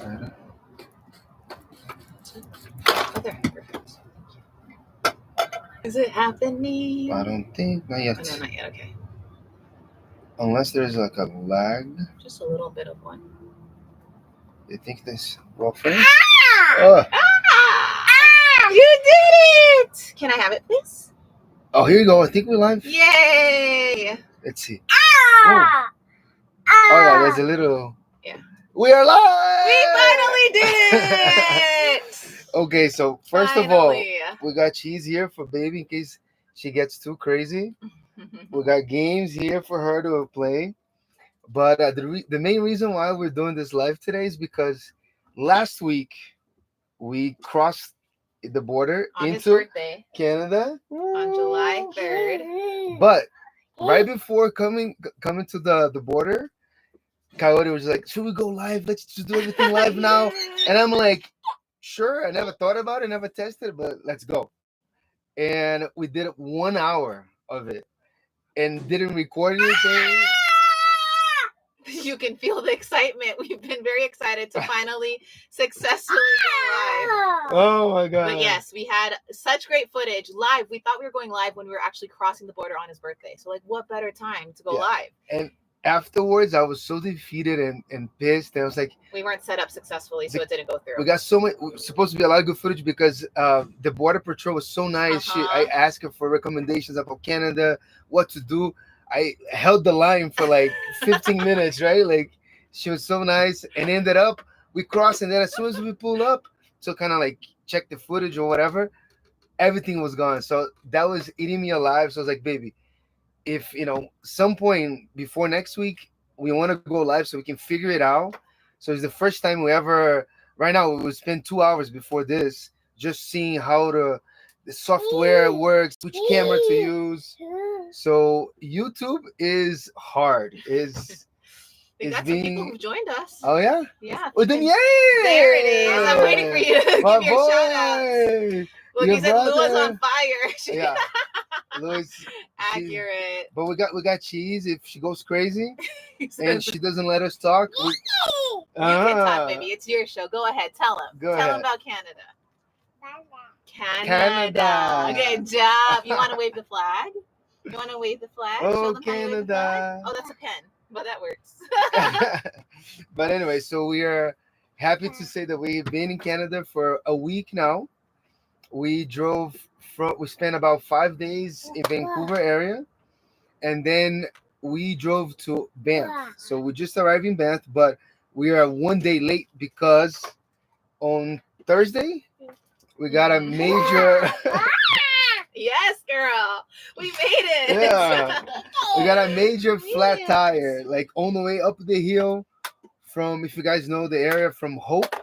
Oh, there. Perfect. Is it happening? I don't think. Not yet. Oh, no, not yet. Okay. Unless there's like a lag. Just a little bit of one. You think this will finish? Oh. You did it! Can I have it, please? Oh, here you go. I think we're live. Yay! Let's see. Oh yeah, there's a little. Yeah. We are live! We finally did it! Okay, so first of all, we got cheese here for baby in case she gets too crazy. We got games here for her to play. But the main reason why we're doing this live today is because last week we crossed the border on his into birthday, Canada on July 3rd. But right before coming to the border, Coyote was like, "Should we go live? Let's just do everything live now." And I'm like, "Sure." I never thought about it, never tested, but let's go. And we did 1 hour of it, and didn't record anything. You can feel the excitement. We've been very excited to finally successfully go live. Oh my god. But yes, we had such great footage live. We thought we were going live when we were actually crossing the border on his birthday. So like, what better time to go live? And afterwards, I was so defeated and pissed. And I was like, we weren't set up successfully, so it didn't go through. We got so much, supposed to be a lot of good footage because the border patrol was so nice. I asked her for recommendations about Canada, what to do. I held the line for like 15 minutes, right? Like, she was so nice, and ended up we crossed, and then as soon as we pulled up to kind of like check the footage or whatever, everything was gone. So that was eating me alive. So I was like, baby, if some point before next week we want to go live so we can figure it out. So it's the first time we ever. Right now we spend 2 hours before this just seeing how the software works, which camera to use. So YouTube is hard. We got some people who joined us. Oh yeah? Yeah. Well then, yay! There it is. I'm waiting for you to give your shout out. Look, he said Lua's on fire. Yeah. Lua's accurate. But we got cheese if she goes crazy and she doesn't let us talk. You can talk, baby. It's your show. Go ahead. Tell him. Tell him about Canada. Canada. Good job. You want to wave the flag? You want to wave the flag? Oh, show them Canada. How you wave the flag? Oh, that's a pen. But that works. But anyway, so we are happy to say that we've been in Canada for a week now. We spent about 5 days in Vancouver area, and then we drove to Banff. So we just arrived in Banff, but we are 1 day late because on Thursday we got a major. Yes, girl. We made it. Yeah. We got a major flat tire, like on the way up the hill from, if you guys know the area, from Hope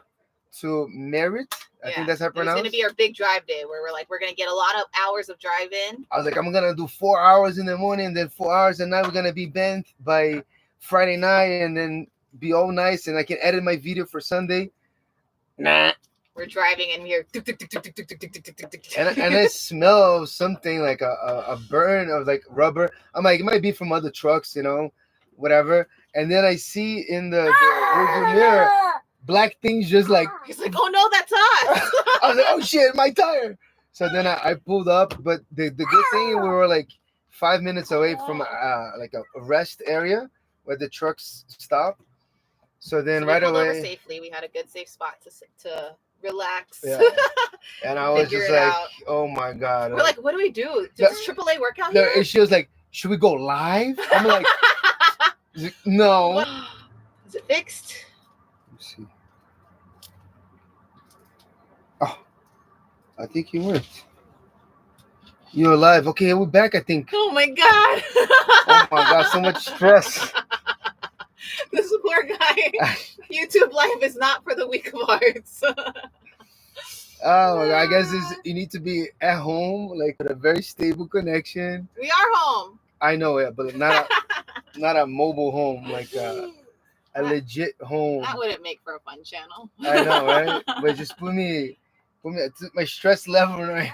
to Merritt. I think that's how pronounced. It's going to be our big drive day where we're going to get a lot of hours of drive in. I was like, I'm going to do 4 hours in the morning, and then 4 hours at night. We're going to be bent by Friday night and then be all nice, and I can edit my video for Sunday. Nah. We're driving and we're and I smell something like a burn of like rubber. I'm like, it might be from other trucks, whatever. And then I see in the rearview mirror black things just like. He's like, oh no, that's us. I was like, oh shit, my tire. So then I pulled up, but the good thing, we were like 5 minutes away from like a rest area where the trucks stop. So then right away, over safely. We had a good safe spot to relax. Yeah. And I was just like, oh my god. We're like, what do we do? Does AAA work out here? And she was like, should we go live? I'm like, no. Is it fixed? Let's see. Oh, I think you worked. You're alive. Okay, we're back, I think. Oh my god. Oh my god, so much stress. This poor guy. YouTube life is not for the weak of hearts. Oh my god, I guess you need to be at home, like with a very stable connection. We are home. I know it, but not a mobile home, like a legit home. That wouldn't make for a fun channel. I know, right? But just put me my stress level right.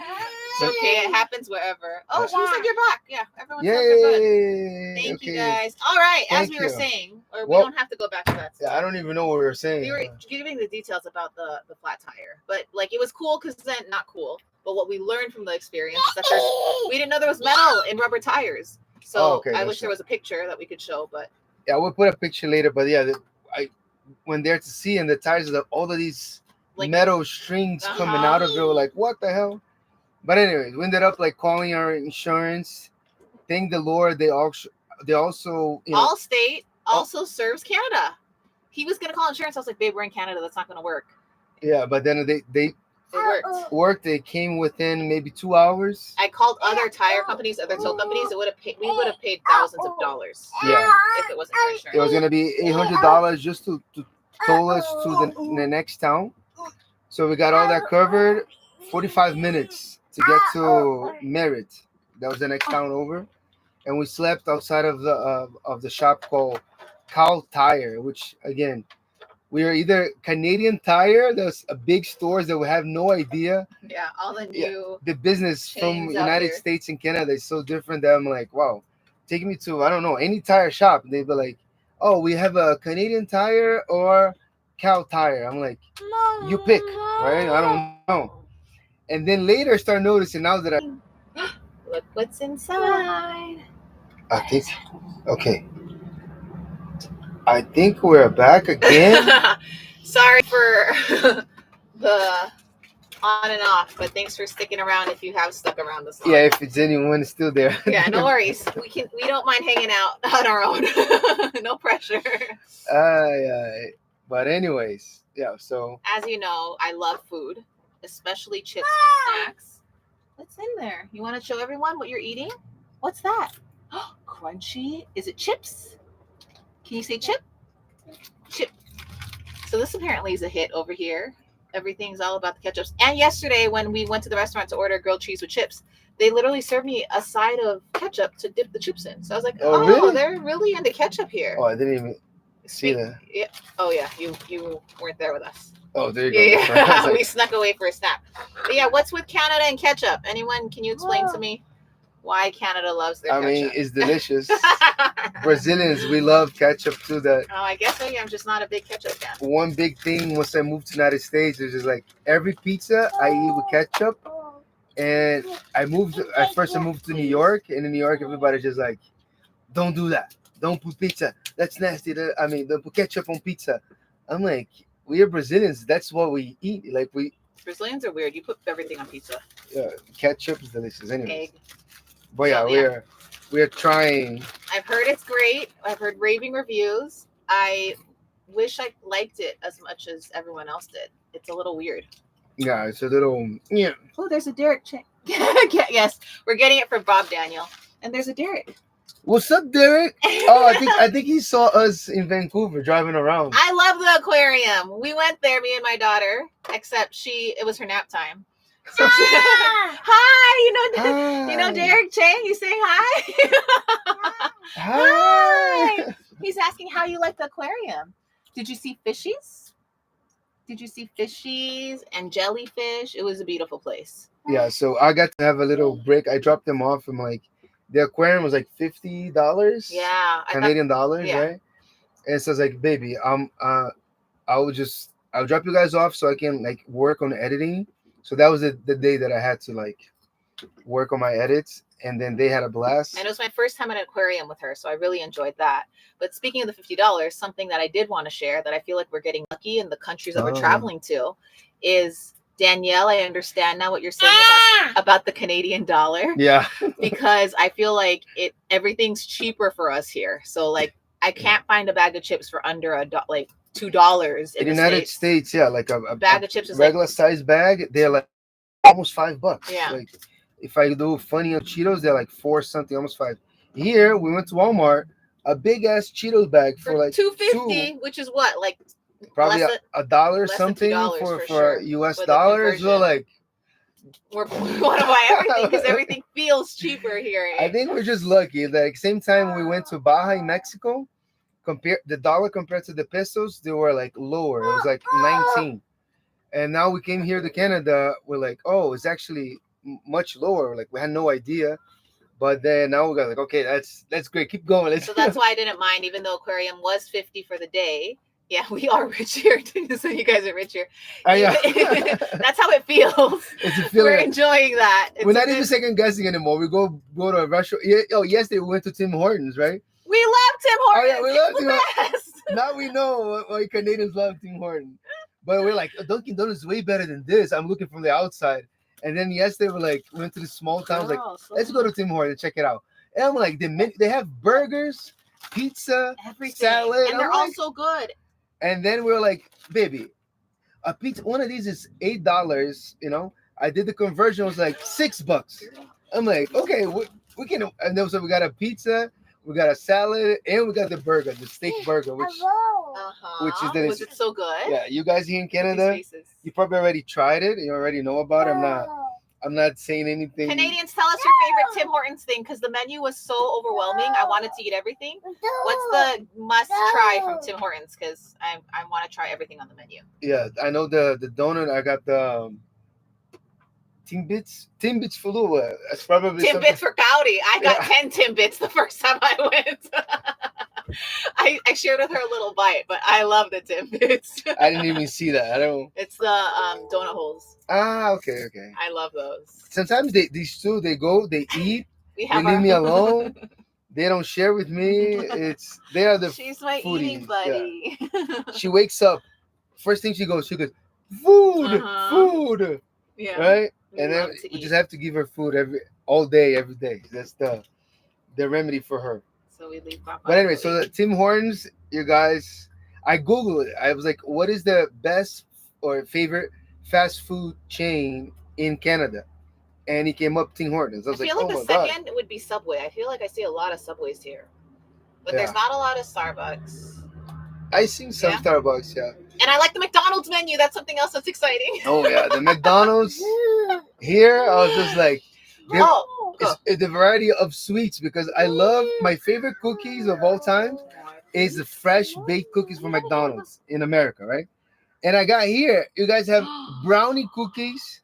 It's okay. It happens wherever. Oh, she said you're back. Yeah, everyone's so good. Yay! Thank you Okay. guys. All right, as Thank we were you. saying, or we Well, don't have to go back to that. Yeah, I don't even know what we were saying. We were giving the details about the flat tire, but like it was cool because then not cool. But what we learned from the experience is that we didn't know there was metal in rubber tires. So I wish there was a picture that we could show, but yeah, we'll put a picture later. But yeah, I went there to see, and the tires of all of these like, metal strings coming out of it. We're like, what the hell? But anyways, we ended up like calling our insurance. Thank the Lord, they also Allstate also serves Canada. He was gonna call insurance. I was like, babe, we're in Canada. That's not gonna work. Yeah, but then they worked. They came within maybe 2 hours. I called other tire companies, other tow companies. We would have paid thousands of dollars. Yeah, if it wasn't for insurance. It was gonna be $800 just to tow us to the next town. So we got all that covered. 45 minutes to get to Merritt. That was the next town over, and we slept outside of the shop called Cow Tire, which again, we are either Canadian Tire. There's a big stores that we have no idea. Yeah, all the new the business from United States and Canada is so different that I'm like, wow, take me to I don't know any tire shop. They'd be like, oh, we have a Canadian Tire or Cow Tire. I'm like, you pick, right? I don't know. And then later start noticing now that look what's inside. I think okay. I think we're back again. Sorry for the on and off, but thanks for sticking around if you have stuck around this long. Yeah, if it's anyone still there. Yeah, no worries. We don't mind hanging out on our own. No pressure. But anyways, yeah, so as you know, I love food, especially chips and snacks. What's in there? You want to show everyone what you're eating? What's that? Crunchy. Is it chips? Can you say chip? Chip. So this apparently is a hit over here. Everything's all about the ketchups. And yesterday when we went to the restaurant to order grilled cheese with chips, they literally served me a side of ketchup to dip the chips in. So I was like, oh really? They're really into ketchup here. Oh, I didn't even see that. Yeah. Oh yeah, you weren't there with us. Oh, there you go. Yeah. We snuck away for a snap. But yeah, what's with Canada and ketchup? Anyone, can you explain to me why Canada loves their ketchup? I mean, it's delicious. Brazilians, we love ketchup too. I guess so. Yeah, I'm just not a big ketchup fan. One big thing once I moved to the United States is just like every pizza I eat with ketchup. And I moved to New York, and in New York, everybody's just like, don't do that. Don't put pizza. That's nasty. Don't put ketchup on pizza. I'm like, we are Brazilians. That's what we eat. Like Brazilians are weird. You put everything on pizza. Yeah, ketchup is delicious. Anyway. Egg. But yeah, we're trying. I've heard it's great. I've heard raving reviews. I wish I liked it as much as everyone else did. It's a little weird. Yeah, it's a little. Yeah. Oh, there's a Derek. Yes, we're getting it for Bob Daniel, and there's a Derek. What's up, Derek? Oh, I think he saw us in Vancouver driving around. I love the aquarium. We went there, me and my daughter. Except it was her nap time. So hi, you know Derek Chang. You say hi. Hi. He's asking how you like the aquarium. Did you see fishies? And jellyfish? It was a beautiful place. Yeah, so I got to have a little break. I dropped them off. I'm like, the aquarium was like $50. Yeah, Canadian dollars, right? And so I was like, baby, I'll drop you guys off so I can like work on editing. So that was the day that I had to like work on my edits, and then they had a blast. And it was my first time at an aquarium with her, so I really enjoyed that. But speaking of the $50, something that I did want to share that I feel like we're getting lucky in the countries that we're traveling to is Danielle. I understand now what you're saying about the Canadian dollar. Yeah. Because I feel like everything's cheaper for us here. So like I can't find a bag of chips for under $2 in the United States. Yeah, like a bag of chips is regular size bag. They're like almost $5. Yeah. Like if I do funny on Cheetos, they're like $4 something, almost $5. Here we went to Walmart, a big ass Cheetos bag for like $2.50, which is what, like probably a dollar something for sure. US dollars. So like we want to buy everything because everything feels cheaper here. I think we're just lucky. Like same time we went to Baja in Mexico, the dollar compared to the pesos, they were like lower. It was like 19. And now we came here to Canada, we're like, oh, it's actually much lower. Like we had no idea. But then now we got like, okay, that's great. Keep going. Let's So that's why I didn't mind, even though aquarium was 50 for the day. Yeah, we are rich here. So you guys are rich here. Yeah. That's how it feels. It's a feeling. We're enjoying that. We're not even second guessing anymore. We go to a restaurant. Yeah, oh, yesterday we went to Tim Hortons, right? We love Tim Hortons. Oh, yeah, we love Tim Hortons. Now we know why Canadians love Tim Hortons. But we're like, Dunkin' Donuts is way better than this. I'm looking from the outside. And then yesterday we went to the small towns. Like, let's go to Tim Hortons and check it out. And I'm like, they have burgers, pizza, everything, salad, and they're all so good. And then we're like, baby, a pizza. One of these is $8. You know, I did the conversion. It was like $6. I'm like, okay, we can. And then so we got a pizza, we got a salad, and we got the burger, the steak burger, which is delicious. Was it so good? Yeah, you guys here in Canada, you probably already tried it. You already know about it. I'm not saying anything. Canadians, tell us your favorite Tim Hortons thing, because the menu was so overwhelming. I wanted to eat everything. What's the must try from Tim Hortons? Because I want to try everything on the menu. Yeah, I know the donut. I got the Timbits for Lua. That's probably Timbits for Cowdy. I got 10 Timbits the first time I went. I shared with her a little bite, but I love the Timbits. I didn't even see that. I don't. It's the donut holes. Ah, okay. I love those. Sometimes these two, they eat. They leave me alone. They don't share with me. They are the. She's my foodies. eating buddy. Yeah. She wakes up. First thing she goes, food. Yeah. Right. And then we just have to give her food all day, every day. That's the remedy for her. So we leave. But anyway, so the Tim Hortons, you guys, I Googled it. I was like, what is the best or favorite fast food chain in Canada? And he came up Tim Hortons. I was feel like, the second would be Subway. I feel like I see a lot of Subways here. But there's not a lot of Starbucks. I seen some Starbucks, yeah. And I like the McDonald's menu. That's something else that's exciting. Oh, yeah. The McDonald's here, I was just like, it's the variety of sweets, because I love my favorite cookies of all time is the fresh baked cookies from McDonald's in America, right? And I got here, you guys have brownie cookies.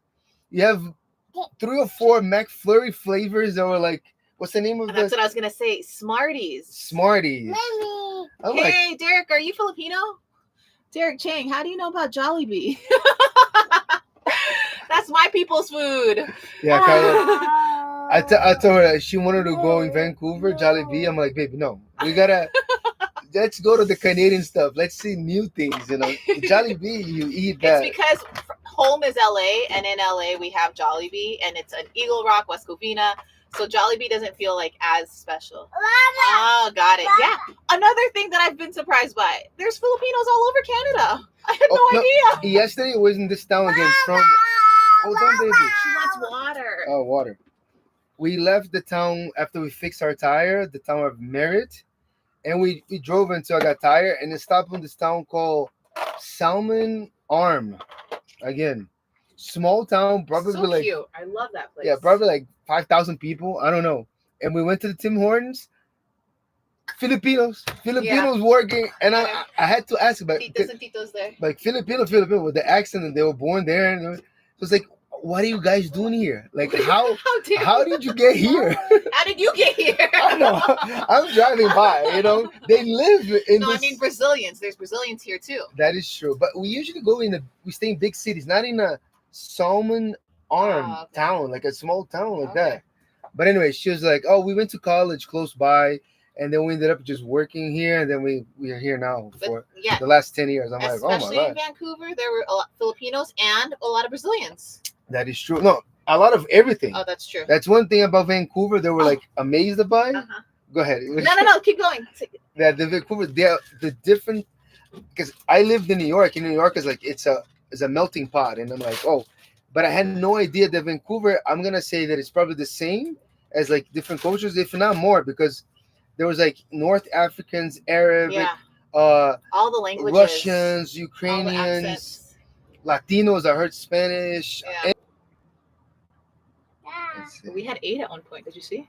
You have 3 or 4 McFlurry flavors that were like, what's the name of That's what I was going to say. Smarties. Hey, Derek, are you Filipino? Derek Chang, how do you know about Jollibee? That's my people's food. Yeah, Carla. I told her that she wanted to go in Vancouver, Jollibee. I'm like, baby, no. Let's go to the Canadian stuff. Let's see new things, Jollibee, you eat that. It's because home is LA, and in LA we have Jollibee, and it's an Eagle Rock, West Covina. So Jollibee doesn't feel like as special. Oh, got it. Yeah. Another thing that I've been surprised by, there's Filipinos all over Canada. I had no idea. Yesterday it was in this town again from... Hold on, baby. She wants water. Oh, water. We left the town after we fixed our tire, the town of Merritt, and we drove until I got tired, and it stopped in this town called Salmon Arm. Again, small town, probably so cute. I love that place. Yeah, probably like 5,000 people. I don't know. And we went to the Tim Hortons. Filipinos working, and I had to ask about Titos and Titos there. Like Filipino with the accent, and they were born there, and so it's like, what are you guys doing here? Like, how did you get here? How did you get here? I know. I'm driving by, They live in I mean Brazilians. There's Brazilians here too. That is true. But we usually we stay in big cities, not in a Salmon Arm town, like a small town like that. But anyway, she was like, oh, we went to college close by, and then we ended up just working here, and then we are here now for the last 10 years. I'm like, oh my God. Especially in Vancouver, there were a lot of Filipinos and a lot of Brazilians. That is true. No, a lot of everything. Oh, that's true. That's one thing about Vancouver. They were like amazed by. Go ahead. No, keep going. That the Vancouver, the different, because I lived in New York. And New York is like it's a melting pot, and I'm like, oh, but I had no idea that Vancouver. I'm gonna say that it's probably the same as like different cultures, if not more, because there was like North Africans, Arabic, all the languages, Russians, Ukrainians, Latinos. I heard Spanish. Yeah. We had 8 at one point. Did you see?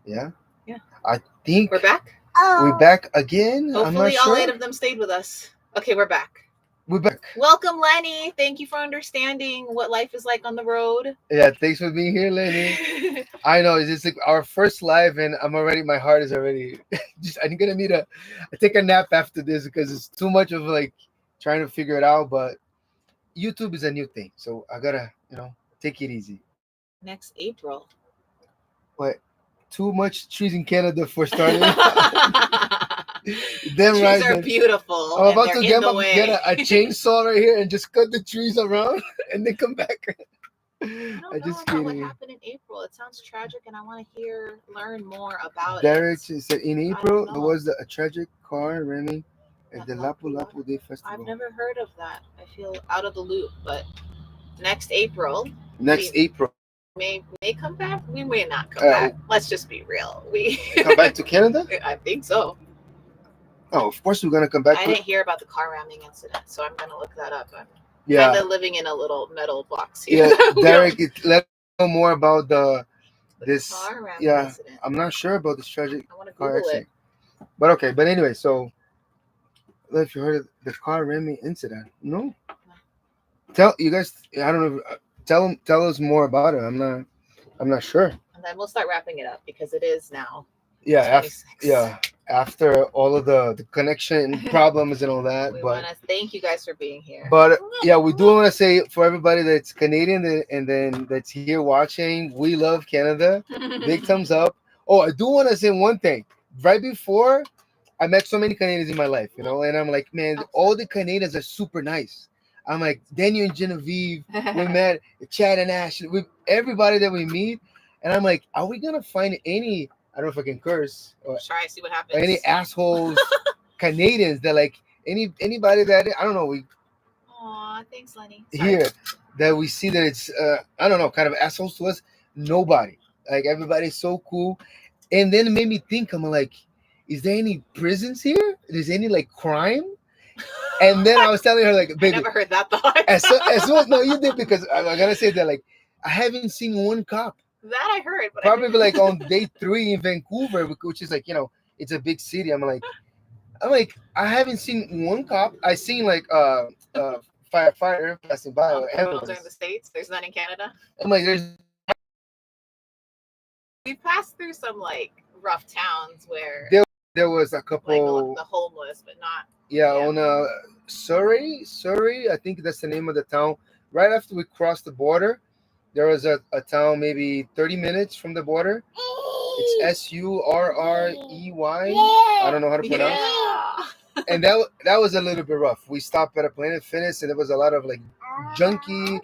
Yeah. Yeah. I think we're back. We're back again. Hopefully, I'm not sure. all 8 of them stayed with us. Okay, we're back. We're back. Welcome, Lenny. Thank you for understanding what life is like on the road. Yeah, thanks for being here, Lenny. I know it's just like our first live, and my heart is already. Just I'm gonna need I take a nap after this because it's too much of like trying to figure it out. But YouTube is a new thing, so I gotta take it easy. Next April. But too much trees in Canada for starting. The Them trees right are then. beautiful. I'm And about they're to in the get way. a chainsaw right here and just cut the trees around and then come back. I don't I know just about what kidding. happened in April. It sounds tragic, and I want to learn more about Derek it. said in I don't April there know. was a tragic car ramming at At the Lapu Lapu Lapu. Lapu Day I've Festival. never heard of that. I feel out of the loop, but next April, Next we April, may come back. We may not come back. Let's just be real. We come back to Canada. I think so. Oh, of course we're gonna come back. I didn't hear about the car ramming incident, so I'm gonna look that up. I'm Yeah, kind of living in a little metal box here. yeah. Derek, let us know more about The this. car ramming Yeah, incident. I'm not sure about this tragic I want to car Google it. accident. But okay, but anyway, so if you heard of the car ramming incident, no. Tell you guys. I don't know. Tell us more about it. I'm not sure. And then we'll start wrapping it up because it is now Yeah, 26. after all of the connection problems and all that. We But want to thank you guys for being here. but yeah, we do want to say for everybody that's Canadian and then that's here watching, we love Canada. Big thumbs up. Oh, I do want to say one thing. Right before, I met so many Canadians in my life, and I'm like, man, all the Canadians are super nice. I'm like, Daniel and Genevieve, we met Chad and Ash, with everybody that we meet, and I'm like, are we gonna find any? I don't know if I can curse or Try to see what happens. any assholes Canadians that like anybody that I don't know we Aw, thanks, Lenny. here that we see that it's I don't know kind of assholes to us. Nobody, like everybody's so cool, and then it made me think. I'm like, is there any prisons here? Is any like crime? And then I was telling her like, I baby, never heard that thought. as soon as no, you did because I gotta say that like I haven't seen one cop. That I heard, but Probably like on day 3 in Vancouver, which is like it's a big city. I'm like I haven't seen one cop. I seen like firefighter passing by or those are in the ambulance. States. There's none in Canada. I'm like there's We've passed through some like rough towns where there was a like couple the homeless, but not. on Surrey. I think that's the name of the town. Right after we crossed the border, there was a town maybe 30 minutes from the border. It's Surrey. I don't know how to pronounce. Yeah. And that was a little bit rough. We stopped at a Planet Fitness, and there was a lot of like junkie,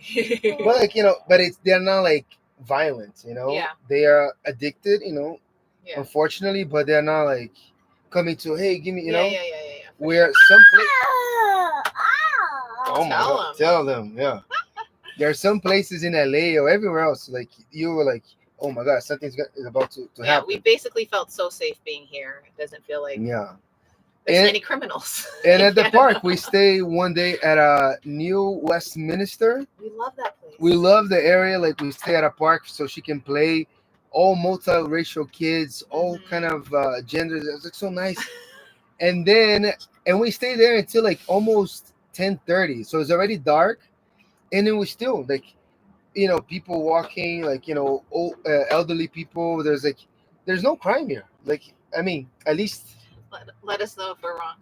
but like but they're not like violent. Yeah. They are addicted. Yeah. Unfortunately, but they're not like coming to hey give me Yeah. where some place. Oh my Tell God, them. tell them, yeah. There are some places in LA or everywhere else, like you were like, oh my God, something's is about to Yeah, happen. we basically felt so safe being here. It doesn't feel like Yeah. there's any criminals. And in at the Canada. park, we stay one day at New Westminster. We love that place. We love the area. Like we stay at a park so she can play all multiracial kids, all kind of genders. It's like so nice. And we stay there until like almost 10:30. So it's already dark. And then we still like, people walking, like, old, elderly people. There's no crime here. Like, I mean, at least Let us know if we're wrong.